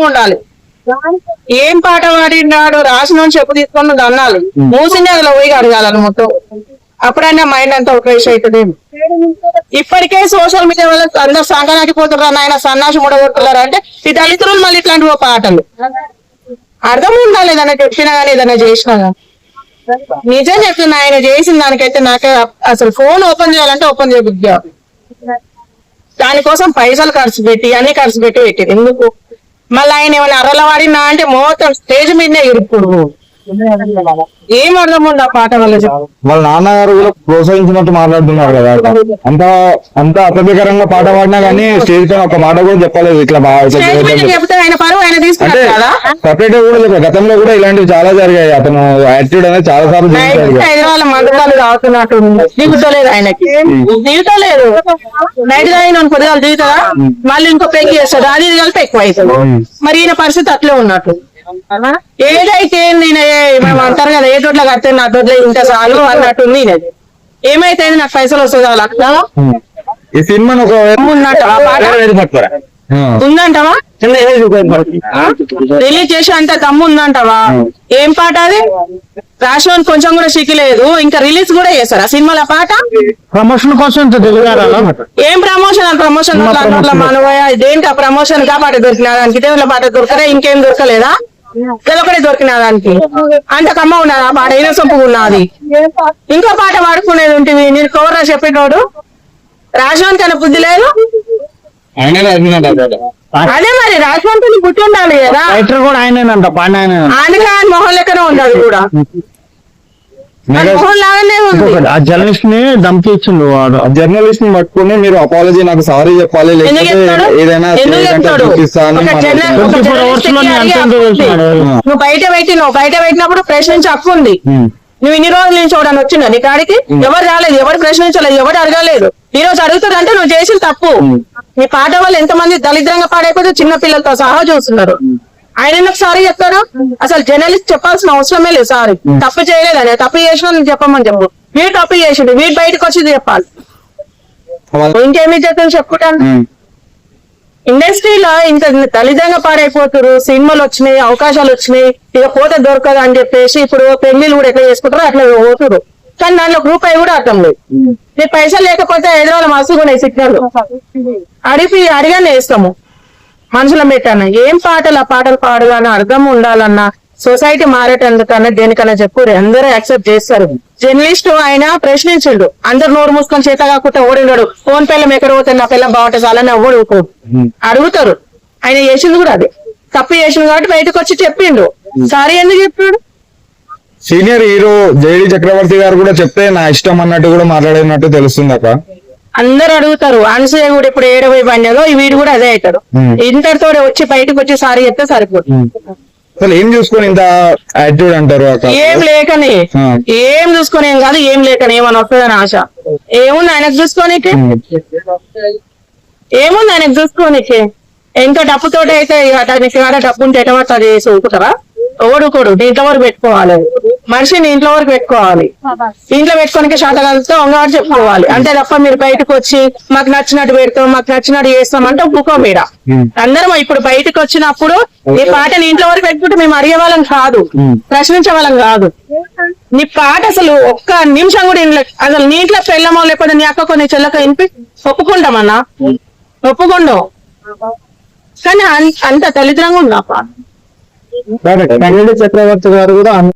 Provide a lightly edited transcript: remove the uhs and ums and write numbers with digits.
ఉండాలి. ఏం పాట పాడినాడు రాసిన చెప్పు తీసుకొని అన్నాలి, మూసింది అందులో పోయి అడగాలని మొత్తం. అప్పుడైనా మైండ్ అంతా ఫ్రెష్ అవుతుంది. ఇప్పటికే సోషల్ మీడియా వల్ల అందరు సంకనాకి పోతున్నారు, ఆయన సన్నాసి ముడగొట్టున్నారు. అంటే ఈ దళితులు మళ్ళీ ఇట్లాంటి పాటలు అర్థం ఉండాలి. ఏదైనా చెప్పినా కానీ ఏదైనా చేసినా కానీ నిజం చెప్తున్నా. ఆయన చేసిన దానికైతే నాకే అసలు ఫోన్ ఓపెన్ చేయాలంటే ఓపెన్ చేయబుద్ధి. దానికోసం పైసలు ఖర్చు పెట్టి అన్ని ఖర్చు పెట్టి ఎందుకు? మళ్ళీ ఆయన ఏమైనా అర్రల వాడినా అంటే మొత్తం స్టేజ్ మీదనే ఇరుక్కుడు. ఏం అర్థం ఉంది ఆ పాట వల్ల? వాళ్ళ నాన్నగారు కూడా ప్రోత్సహించినట్టు మాట్లాడుతున్నారు కదా. అంత అసభ్యకరంగా పాట పాడినా కానీ స్టేజ్ పైన ఒక మాట కూడా చెప్పలేదు. ఇట్లా చెప్తే ఆయన పరువు ఆయన తీసుకుంటారు కదా. సపరేట్ గా కూడా గతంలో కూడా ఇలాంటివి చాలా జరిగాయి. అతను యాటిట్యూడ్ అనేది చాలా సార్లు హైదరాబాద్ మందుకాలు తాగుతున్నట్టు దిగుతలేదు, ఆయనకి దిగుతలేదు. నైట్ తాగిన పొద్దుగాలు దిగుతారా, మళ్ళీ ఇంకో పెళ్లి చేస్తాడు, అది కలిపి ఎక్కువ అవుతుంది. మరి ఈయన పరిస్థితి అట్లే ఉన్నట్టు. ఏదైతే నేను మనం అంటారు కదా, ఏ దొడ్లో కడితే నా దొడ్లో ఇంత చాలు అన్నట్టుంది. ఏమైతే నాకు పైసలు వస్తుంది అట్లా ఈ సినిమా ఉందంటావా? రిలీజ్ చేసి అంత దమ్ము ఉందంటావా? ఏం పాట అది? రాసిన కొంచెం కూడా సిగ్గులేదు, ఇంకా రిలీజ్ కూడా చేస్తారు ఆ సినిమాలో పాట. ప్రమోషన్ కోసం ఏం ప్రమోషన్ మనవయ్య దేనికి? ఆ ప్రమోషన్ గా పాట దొరికినా దానికి, దేవుళ్ళ పాట దొరకలే, ఇంకేం దొరకలేదా? ఒకటే దొరికినా దానికి అంత కమ్మ ఉన్నది ఆ పాట, అయినా సొంపు ఉన్నది. ఇంకో పాట పాడుకునేది ఉంటుంది. నేను కవర్రా చెప్పేటోడు రాజవంత్ కన్నా బుద్ధి లేదు. అదే మరి రాజవంత్ బుద్ధి ఉండాలి కదా. ఆయన మొహం లెక్కనే ఉండాలి కూడా. జర్నలిస్ట్ ని ధమ్కి ఇచ్చిండు వాడు. జర్నలిస్ట్ ని పట్టుకుని మీరు అపాలజీ నాకు సారీ చెప్పాలి, ఏదైనా నువ్వు బయట పెట్టినప్పుడు ప్రశ్నించి హక్కు ఉంది. నువ్వు ఇన్ని రోజుల నుంచి చూడని వచ్చిందా నీ కాడికి? ఎవరు రాలేదు, ఎవరు ప్రశ్నించలేదు, ఎవరు అడగలేదు. ఈ రోజు అడుగుతుంది అంటే నువ్వు చేసిన తప్పు. నీ పాట వల్ల ఎంతమంది దళిద్రంగా పాడైపోతే చిన్న పిల్లలతో సహా చూస్తున్నారు. ఆయన ఎందుకు సారీ చెప్తారు? అసలు జర్నలిస్ట్ చెప్పాల్సిన అవసరమే లేదు. సారీ తప్పు చేయలేదని, తప్పు చేసిన చెప్పమని చెప్పు. వీడు తప్పు చేసిండు, వీడు బయటకు వచ్చి చెప్పాలి. ఇంకేమీ చెప్తాను చెప్పుకుంటాను. ఇండస్ట్రీలో ఇంత దళితంగా పాడైపోతారు. సినిమాలు వచ్చినాయి, అవకాశాలు వచ్చినాయి, ఇక పోతే దొరకదు అని చెప్పేసి ఇప్పుడు పెళ్లిళ్ళు కూడా ఎట్లా చేసుకుంటారో అట్లా పోతురు. కానీ దాంట్లో రూపాయి కూడా అర్థం లేదు. నీ పైసలు లేకపోతే హైదరాబాద్ మస్తుకున్నాయి సిగ్నల్ అడిగానే వేస్తాము మనుషులం పెట్టాను. ఏం పాటలు ఆ పాటలు పాడగానే అర్థం ఉండాలన్నా, సొసైటీ మారేటందుకన్నా దేనికన్నా చెప్పు, అందరూ యాక్సెప్ట్ చేస్తారు. జర్నలిస్ట్ ఆయన ప్రశ్నించిండు, అందరు నోరు మూసుకొని చేత కాకుండా ఓడినాడు. ఫోన్ పిల్లం ఎక్కడ పోతే నా పిల్లం బాగుంటే చాలని ఎవడు అడుగుతారు. ఆయన చేసింది కూడా అదే తప్పు చేసిండు కాబట్టి బయటకు వచ్చి చెప్పిండు. సారీ ఎందుకు చెప్పిండు? సీనియర్ హీరో జేడి చక్రవర్తి గారు కూడా చెప్తే నా ఇష్టం అన్నట్టు కూడా మాట్లాడినట్టు తెలుస్తుంది అక్క. అందరు అడుగుతారు. అనసూయ కూడా ఇప్పుడు ఏడవై బండిలో వీడు కూడా అదే అవుతాడు. ఇంతటితో వచ్చి బయటకు వచ్చి సారీ చెప్తే సరిపోతుంది. అసలు ఏం చూసుకొని ఇంత యాటిట్యూడ్ అంటారు? ఏం లేకని ఏం చూసుకొని ఏం కాదు, ఏం లేకని ఏమని వస్తుందని ఆశ. ఏముంది ఆయనకు చూసుకోనికి? ఏముంది ఆయనకు చూసుకోనికి? ఎంత డబ్బుతో అయితే డబ్బు ఉంటే ఎటవట్టు అది చేసి ఊరుకుంటారా? ఓడుకోడు. ఇంట్లో వరకు పెట్టుకోవాలి, మనిషిని ఇంట్లో వరకు పెట్టుకోవాలి. ఇంట్లో పెట్టుకోనికి శాత కలిస్తే ఒంగాడు చెప్పుకోవాలి. అంతే తప్ప మీరు బయటకు వచ్చి మాకు నచ్చినట్టు పెడతాం, మాకు నచ్చినట్టు చేస్తాం అంటే ఒప్పుకో. మీద అందరం ఇప్పుడు బయటకు వచ్చినప్పుడు ఈ పాటని ఇంట్లో వరకు పెట్టుకుంటే మేము అడిగే వాళ్ళం కాదు, ప్రశ్నించే వాళ్ళం కాదు. నీ పాట అసలు ఒక్క నిమిషం కూడా అసలు నీ ఇంట్లో పెళ్ళమో లేకపోతే నీ అక్కకో నీ చెల్లకో వినిపి ఒప్పుకుంటామన్నా, ఒప్పుకుంటాం. కానీ అంత దళిద్రంగా ఉంది ఆ పాట. చక్రవర్తి గారు కూడా